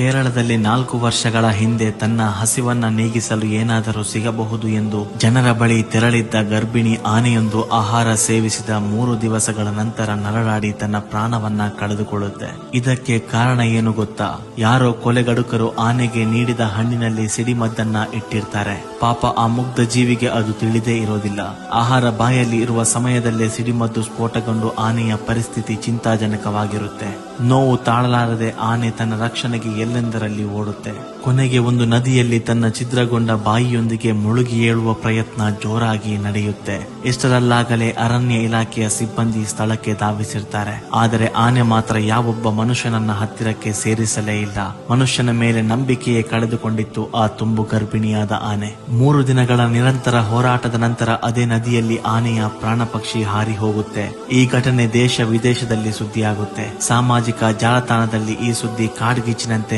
ಕೇರಳದಲ್ಲಿ 4 ವರ್ಷಗಳ ಹಿಂದೆ ತನ್ನ ಹಸಿವನ್ನ ನೀಗಿಸಲು ಏನಾದರೂ ಸಿಗಬಹುದು ಎಂದು ಜನರ ಬಳಿ ತೆರಳಿದ್ದ ಗರ್ಭಿಣಿ ಆನೆಯೊಂದು ಆಹಾರ ಸೇವಿಸಿದ 3 ದಿವಸಗಳ ನಂತರ ನರಳಾಡಿ ತನ್ನ ಪ್ರಾಣವನ್ನ ಕಳೆದುಕೊಳ್ಳುತ್ತೆ. ಇದಕ್ಕೆ ಕಾರಣ ಏನು ಗೊತ್ತಾ? ಯಾರೋ ಕೊಲೆಗಡುಕರು ಆನೆಗೆ ನೀಡಿದ ಹಣ್ಣಿನಲ್ಲಿ ಸಿಡಿಮದ್ದನ್ನ ಇಟ್ಟಿರ್ತಾರೆ. ಪಾಪ ಆ ಮುಗ್ಧ ಜೀವಿಗೆ ಅದು ತಿಳಿದೇ ಇರೋದಿಲ್ಲ. ಆಹಾರ ಬಾಯಲ್ಲಿ ಇರುವ ಸಮಯದಲ್ಲೇ ಸಿಡಿಮದ್ದು ಸ್ಫೋಟಗೊಂಡು ಆನೆಯ ಪರಿಸ್ಥಿತಿ ಚಿಂತಾಜನಕವಾಗಿರುತ್ತೆ. ನೋವು ತಾಳಲಾರದೆ ಆನೆ ತನ್ನ ರಕ್ಷಣೆಗೆ ಎಲ್ಲೆಂದರಲ್ಲಿ ಓಡುತ್ತೆ. ಕೊನೆಗೆ ಒಂದು ನದಿಯಲ್ಲಿ ತನ್ನ ಛಿದ್ರಗೊಂಡ ಬಾಯಿಯೊಂದಿಗೆ ಮುಳುಗಿ ಏಳುವ ಪ್ರಯತ್ನ ಜೋರಾಗಿ ನಡೆಯುತ್ತೆ. ಇಷ್ಟರಲ್ಲಾಗಲೇ ಅರಣ್ಯ ಇಲಾಖೆಯ ಸಿಬ್ಬಂದಿ ಸ್ಥಳಕ್ಕೆ ಧಾವಿಸಿರ್ತಾರೆ. ಆದರೆ ಆನೆ ಮಾತ್ರ ಯಾವೊಬ್ಬ ಮನುಷ್ಯನನ್ನ ಹತ್ತಿರಕ್ಕೆ ಸೇರಿಸಲೇ ಇಲ್ಲ. ಮನುಷ್ಯನ ಮೇಲೆ ನಂಬಿಕೆಯೇ ಕಳೆದುಕೊಂಡಿತ್ತು ಆ ತುಂಬು ಗರ್ಭಿಣಿಯಾದ ಆನೆ. 3 ದಿನಗಳ ನಿರಂತರ ಹೋರಾಟದ ನಂತರ ಅದೇ ನದಿಯಲ್ಲಿ ಆನೆಯ ಪ್ರಾಣ ಪಕ್ಷಿ ಹಾರಿ ಹೋಗುತ್ತೆ. ಈ ಘಟನೆ ದೇಶ ವಿದೇಶದಲ್ಲಿ ಸುದ್ದಿಯಾಗುತ್ತೆ. ಸಾಮಾಜಿಕ ಜಾಲತಾಣದಲ್ಲಿ ಈ ಸುದ್ದಿ ಕಾಡ್ಗಿಚ್ಚಿನಂತೆ